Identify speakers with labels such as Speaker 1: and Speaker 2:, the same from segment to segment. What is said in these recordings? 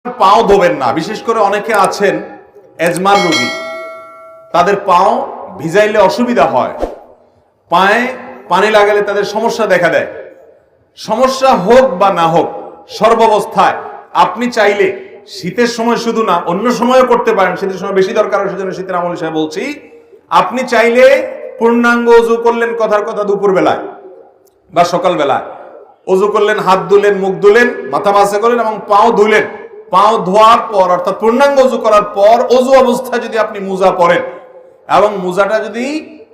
Speaker 1: পাও ধোবেন না। বিশেষ করে অনেকে আছেন এজমার রোগী, তাদের পাও ভিজাইলে অসুবিধা হয়, পায়ে পানি লাগালে তাদের সমস্যা দেখা দেয়। সমস্যা হোক বা না হোক, সর্বাবস্থায় আপনি চাইলে শীতের সময় শুধু না, অন্য সময়ও করতে পারেন। শীতের সময় বেশি দরকার, সেজন্য শীতের আমল হিসেবে বলছি। আপনি চাইলে পূর্ণাঙ্গ ওযু করলেন, কথার কথা দুপুর বেলায় বা সকাল বেলায় ওযু করলেন, হাত ধুলেন, মুখ ধুলেন, মাথা মাসে করলেন এবং পাও ধুলেন। পাও ধোয়ার পর অর্থাৎ পূর্ণাঙ্গ ওযু করার পর ওযু অবস্থায় যদি আপনি মোজা পরেন এবং মোজাটা যদি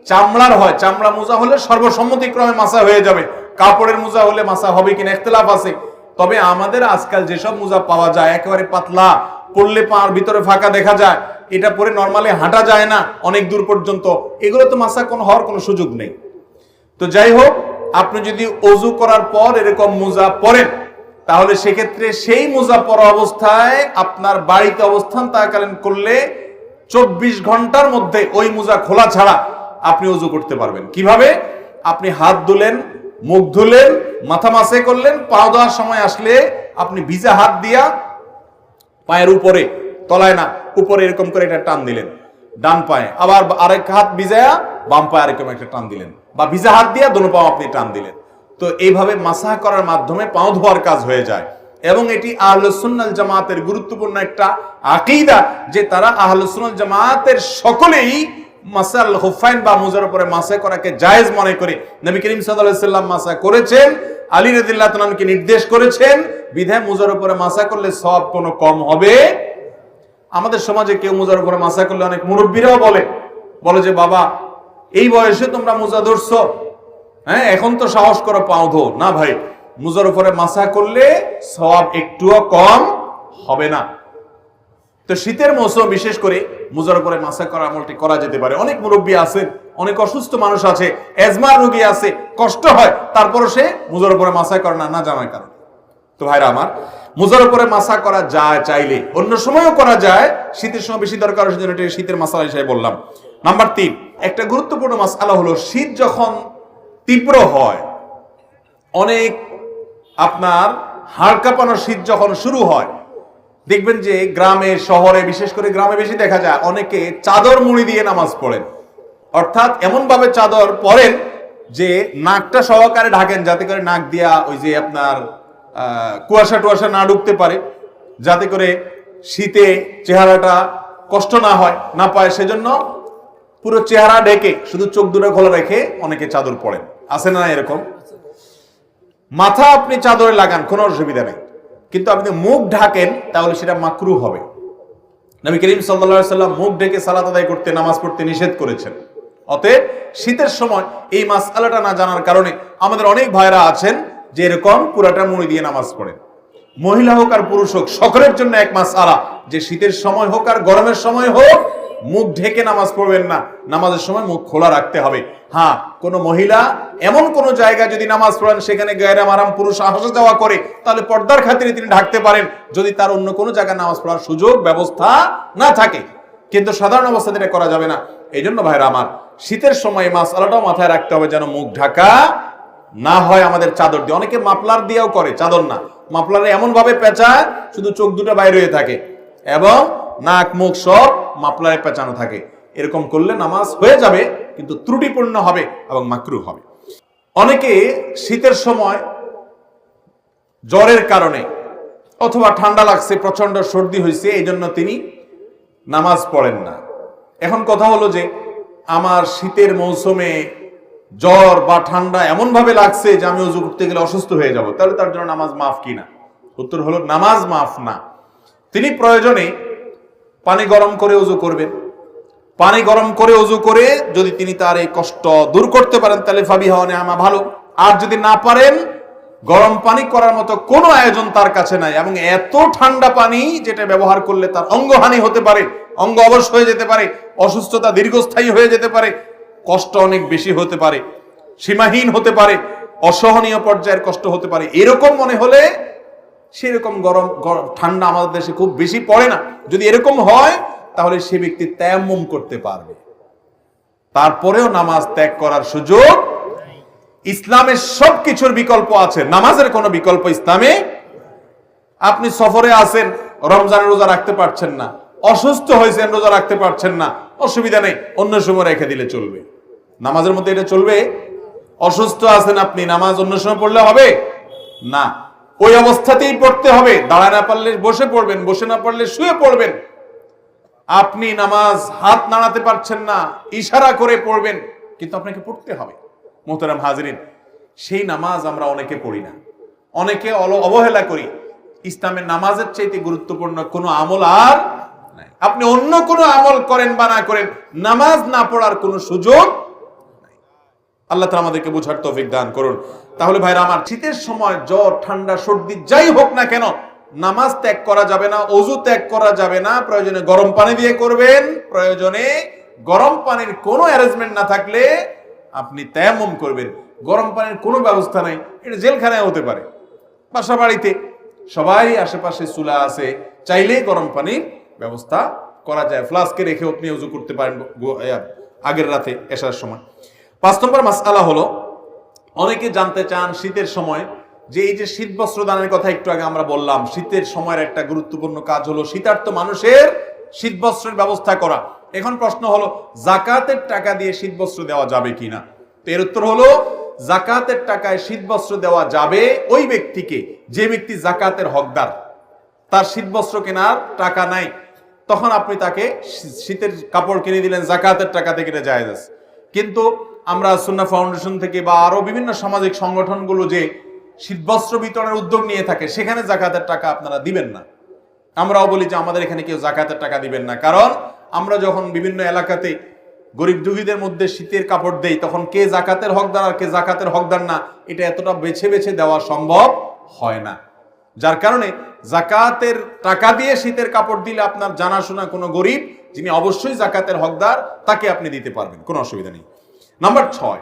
Speaker 1: চামড়ার হয়, চামড়া মোজা হলে সর্বসম্মতিক্রমে মাসা হয়ে যাবে। কাপড়ের মোজা হলে মাসা হবে কিনা ইখতিলাফ আছে। তবে আমাদের আজকাল যেসব মোজা পাওয়া যায় একেবারে পাতলা, পরলে পার ভিতরে ফাঁকা দেখা যায়, এটা পরে নরমালি হাঁটা যায় না অনেক দূর পর্যন্ত, এগুলো তো মাসা হওয়ার কোনো সুযোগ নেই। তো যাই হোক, আপনি যদি ওযু করার পর এরকম মোজা পরেন তাহলে সেক্ষেত্রে সেই মোজা পরা অবস্থায় আপনার বাড়িতে অবস্থান থাকাকালীন করলে 24 ঘন্টার মধ্যে ওই মোজা খোলা ছাড়া আপনি ওযু করতে পারবেন। কিভাবে? আপনি হাত ধুলেন, মুখ ধুলেন, মাথা মাসে করলেন, পা ধোয়ার সময় আসলে আপনি ভিজা হাত দিয়া পায়ের উপরে, তলায় না, উপরে এরকম করে একটা টান দিলেন ডান পায়ে, আবার আরেক হাত ভিজায়া বাম পায়ে আরেকরকম একটা টান দিলেন, বা ভিজা হাত দিয়া দোনো পাও আপনি টান দিলেন। তো এইভাবে মাসাহ করার মাধ্যমে পাও ধোয়ার কাজ হয়ে যায়। এবং এটি আহলুস সুন্নাহ জামাতের গুরুত্বপূর্ণ একটা আকীদা যে তারা আহলুস সুন্নাহ জামাতের সকলেই মাসাল হুফাইন বা মোজার উপরে মাসাহ করাকে জায়েজ মনে করে। নবী করিম সাল্লাল্লাহু আলাইহি সাল্লাম মাসাহ করেছেন, আলী রাদিয়াল্লাহু তাআলা কে নির্দেশ করেছেন, বিধায় মোজার উপরে মাসাহ করলে সওয়াব কোনো কম হবে। আমাদের সমাজে কেউ মোজার উপরে মাসাহ করলে অনেক মুরব্বীরাও বলে যে বাবা এই বয়সে তোমরা মোজা ধরছো, হ্যাঁ এখন তো সাহস করো পাও ধো। না ভাই, মোজার উপরে মাসাহ করলে সওয়াব একটুও কম হবে না। তো শীতের মৌসুম বিশেষ করে মোজার উপরে মাসাহ করার আমলটি করা যেতে পারে। অনেক মুরব্বী আছেন, অনেক অসুস্থ মানুষ আছে, এজমা রোগী আছে, কষ্ট হয়, তারপরও সে মোজার উপরে মাসাহ করে না জানার কারণে। তো ভাইরা আমার, মোজার উপরে মাসাহ করা যায় চাইলে, অন্য সময়ও করা যায়, শীতের সময় বেশি দরকার, সেজন্য এটা শীতের মাসালা হিসেবে বললাম। নাম্বার 3, একটা গুরুত্বপূর্ণ মাসআলা হলো শীত যখন তীব্র হয়, অনেক আপনার হাড় কাঁপানো শীত যখন শুরু হয়, দেখবেন যে গ্রামে শহরে, বিশেষ করে গ্রামে বেশি দেখা যায়, অনেকে চাদর মুড়ি দিয়ে নামাজ পড়েন। অর্থাৎ এমন ভাবে চাদর পরেন যে নাকটা সহকারে ঢাকেন, যাতে করে নাক দিয়া ওই যে আপনার কুয়াশা টুয়াশা না ঢুকতে পারে, যাতে করে শীতে চেহারাটা কষ্ট না হয়, না পায়। সেজন্য পুরো চেহারা ঢেকে শুধু চোখ দুটো খোলা রেখে অনেকে চাদর পরেন। আছে না এরকম? মাথা আপনি চাদরে লাগান, কোনো অসুবিধা নেই, কিন্তু আপনি মুখ ঢাকেন তাহলে সেটা মাকরুহ হবে। নবী করিম সাল্লাল্লাহু আলাইহি সাল্লাম মুখ ঢেকে সালাত আদায় করতে, নামাজ পড়তে নিষেধ করেছেন। অতএব শীতের সময় এই মাসআলাটা না জানার কারণে আমাদের অনেক ভাইরা আছেন যে এরকম পুরাটা মুড়ি দিয়ে নামাজ পড়েন। মহিলা হোক আর পুরুষ হোক, সকলের জন্য এক মাসআলা যে শীতের সময় হোক আর গরমের সময় হোক, মুখ ঢেকে নামাজ পড়বেন না, নামাজের সময় মুখ খোলা রাখতে হবে। হ্যাঁ, কোন মহিলা এমন কোন জায়গায় যদি নামাজ পড়েন সেখানে গায়রে মাহরাম পুরুষ আসা যাওয়া করে, তাহলে পর্দার খাতিরে তিনি ঢাকতে পারেন, যদি তার অন্য কোনো জায়গায় নামাজ পড়ার সুযোগ ব্যবস্থা না থাকে। কিন্তু সাধারণ অবস্থাতে এটা করা যাবে না। এই জন্য ভাইরা আমার, শীতের সময় মাসআলাটাও মাথায় রাখতে হবে যেন মুখ ঢাকা না হয় আমাদের চাদর দিয়ে। অনেকে মাফলার দিয়েও করে, চাদর না, মাফলারে এমন ভাবে পেঁচায় শুধু চোখ দুটো বাইরে হয়ে থাকে এবং নাক মুখ সব মাফলারে পেঁচানো থাকে। এরকম করলে নামাজ হয়ে যাবে, কিন্তু ত্রুটিপূর্ণ হবে এবং মাকরুহ হবে। অনেকে শীতের সময় জ্বরের কারণে অথবা ঠান্ডা লাগছে, প্রচন্ড সর্দি হয়েছে, এই জন্য তিনি নামাজ পড়েন না। এখন কথা হলো যে আমার শীতের মৌসুমে জ্বর বা ঠান্ডা এমন ভাবে লাগছে যে আমি ওযু করতে গেলে অসুস্থ হয়ে যাব, তাহলে তার জন্য নামাজ মাফ কিনা? উত্তর হলো নামাজ মাফ না। তিনি প্রয়োজনে পানি গরম করে ওযু করবেন। পানি গরম করে ওযু করে যদি তিনি তার এই কষ্ট দূর করতে পারেন তাহলে ফাবিহা ওয়া নি'মা, ভালো। আর যদি না পারেন, গরম পানি করার মতো কোনো আয়োজন তার কাছে নাই, এবং এত ঠান্ডা পানি যেটা ব্যবহার করলে তার অঙ্গহানি হতে পারে, অঙ্গ অবশ হয়ে যেতে পারে, অসুস্থতা দীর্ঘস্থায়ী হয়ে যেতে পারে, কষ্ট অনেক বেশি হতে পারে, সীমাহীন হতে পারে, অসহনীয় পর্যায়ের কষ্ট হতে পারে, এরকম মনে হলে, সেরকম গরম ঠান্ডা আমাদের দেশে খুব বেশি পড়ে না, যদি এরকম হয় তাহলে সে ব্যক্তি তায়াম্মুম করতে পারবে। তারপরেও নামাজ ত্যাগ করার সুযোগ। ইসলামের সবকিছুর বিকল্প আছে, নামাজের কোনো বিকল্প ইসলামে। আপনি সফরে আছেন, রমজানের রোজা রাখতে পারছেন না, অসুস্থ হয়েছেন রোজা রাখতে পারছেন না, অসুবিধা নেই, অন্য সময় রেখে দিলে চলবে। নামাজের মধ্যে এটা চলবে? অসুস্থ আছেন আপনি, নামাজ অন্য সময় পড়লে হবে না, ওই অবস্থাতেই পড়তে হবে। দাঁড়ায় না পারলে বসে পড়বেন, বসে না পারলে শুয়ে পড়বেন। আপনি নামাজ হাত নাড়াতে পারছেন না, ইশারা করে পড়বেন, কিন্তু আপনাকে পড়তে হবে। মোহতারাম হাজিরিন, সেই নামাজ আমরা অনেকে পড়ি না, অনেকে অবহেলা করি। ইসলামের নামাজের চাইতে গুরুত্বপূর্ণ কোনো আমল আর নাই। আপনি অন্য কোনো আমল করেন বা না করেন, নামাজ না পড়ার কোনো সুযোগ নাই। আল্লাহ তাআলা আমাদেরকে বুঝার তৌফিক দান করুন। তাহলে ভাইরা আমার, শীতের সময় জ্বর, ঠান্ডা, সর্দি যাই হোক না কেন, নামাজ ত্যাগ করা যাবে না, ওযু ত্যাগ করা যাবে না। প্রয়োজনে গরম পানি দিয়ে করবেন, প্রয়োজনে গরম পানির কোনো অ্যারেঞ্জমেন্ট না থাকলে আপনি তায়াম্মুম করবেন। গরম পানির কোনো ব্যবস্থা নাই, এটা জেলখানায় হতে পারে, বাসা বাড়িতে সবাই আশেপাশে চুলা আছে, চাইলেই গরম পানির ব্যবস্থা করা যায়। ফ্লাস্কে রেখে আপনি ওযু করতে পারেন আগের রাতে এশার সময়। 5 নম্বর মাসআলা হলো, অনেকে জানতে চান শীতের সময় যে এই যে শীত বস্ত্র দানের কথা একটু আগে আমরা বললাম, শীতের সময়ের একটা গুরুত্বপূর্ণ কাজ হলো শীতার্ত মানুষের শীত বস্ত্রের ব্যবস্থা করা। এখন প্রশ্ন হলো, যাকাতের টাকা দিয়ে শীত বস্ত্র দেওয়া যাবে কিনা? তো এর উত্তর হলো, যাকাতের টাকায় শীত বস্ত্র দেওয়া যাবে ওই ব্যক্তিকে যে ব্যক্তি যাকাতের হকদার, তার শীত বস্ত্র কেনার টাকা নাই, তখন আপনি তাকে শীতের কাপড় কিনে দিলেন, যাকাতের টাকা থেকে এটা জায়েজ আছে। কিন্তু আমরা সুন্নাহ ফাউন্ডেশন থেকে বা আরো বিভিন্ন সামাজিক সংগঠনগুলো যে শীতবস্ত্র বিতরণের উদ্যোগ নিয়ে থাকে, সেখানে যাকাতের টাকা আপনারা দিবেন না। আমরাও বলি যে আমাদের এখানে কেউ যাকাতের টাকা দিবেন না, কারণ আমরা যখন বিভিন্ন এলাকাতে গরিব দুঃখীদের মধ্যে শীতের কাপড় দেই, তখন কে যাকাতের হকদার আর কে যাকাতের হকদার না, এটা এতটা বেছে বেছে দেওয়া সম্ভব হয় না। যার কারণে যাকাতের টাকা দিয়ে শীতের কাপড় দিলে আপনার জানাশোনা কোনো গরিব যিনি অবশ্যই যাকাতের হকদার, তাকে আপনি দিতে পারবেন, কোনো অসুবিধা নেই। নাম্বার 6,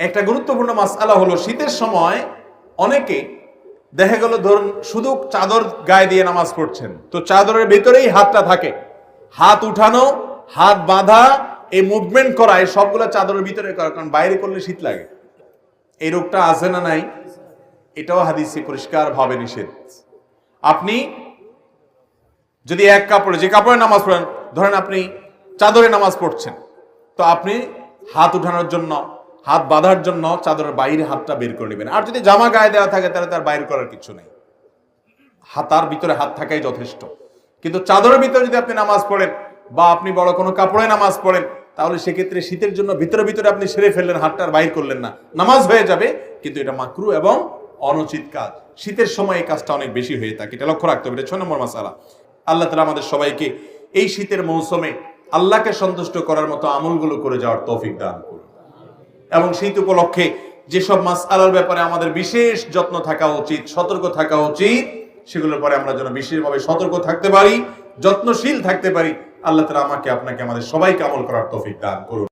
Speaker 1: একটা গুরুত্বপূর্ণ মাসআলা হলো, শীতের সময় অনেকে দেখা গেল ধরুন শুধু চাদর গায়ে দিয়ে নামাজ পড়ছেন, তো চাদরের ভিতরেই হাতটা থাকে, হাত উঠানো, হাত বাঁধা, এই মুভমেন্ট করা, এই সবগুলো চাদরের ভিতরে করা, কারণ বাইরে করলে শীত লাগে। এই রোগটা আছে না নাই? এটাও হাদিসে পরিষ্কার ভাবে নিষেধ। আপনি যদি এক কাপড়ে, যে কাপড়ে নামাজ পড়েন, ধরেন আপনি চাদরে নামাজ পড়ছেন, তো আপনি হাত উঠানোর জন্য, হাত বাঁধার জন্য চাদরের বাইরে হাতটা বের করে নেবেন। আর যদি জামা গায়ে দেওয়া থাকে তাহলে তার বাইর করার কিছু নেই, হাতার ভিতরে হাত থাকাই যথেষ্ট। কিন্তু চাদরের ভিতরে যদি আপনি নামাজ পড়েন বা আপনি বড় কোনো কাপড়ে নামাজ পড়েন, তাহলে সেক্ষেত্রে শীতের জন্য ভিতরে ভিতরে আপনি সেরে ফেললেন, হাতটার বাইর করলেন না, নামাজ হয়ে যাবে, কিন্তু এটা মাকরু এবং অনুচিত কাজ। শীতের সময় এই কাজটা অনেক বেশি হয়ে থাকে, এটা লক্ষ্য রাখতে হবে। এটা 6 নম্বর মাসআলা। আল্লাহ তাআলা আমাদের সবাইকে এই শীতের মৌসুমে আল্লাহকে সন্তুষ্ট করার মতো আমলগুলো করে যাওয়ার তৌফিক দান করুন। এবং শীত উপলক্ষে যেসব মাসআলার ব্যাপারে আমাদের বিশেষ যত্ন থাকা উচিত, সতর্ক থাকা উচিত, সেগুলোর পরে আমরা যেন বিশেষভাবে সতর্ক থাকতে পারি, যত্নশীল থাকতে পারি। আল্লাহ তাআলা আমাকে, আপনাকে, আমাদের সবাইকে আমল করার তৌফিক দান করুন।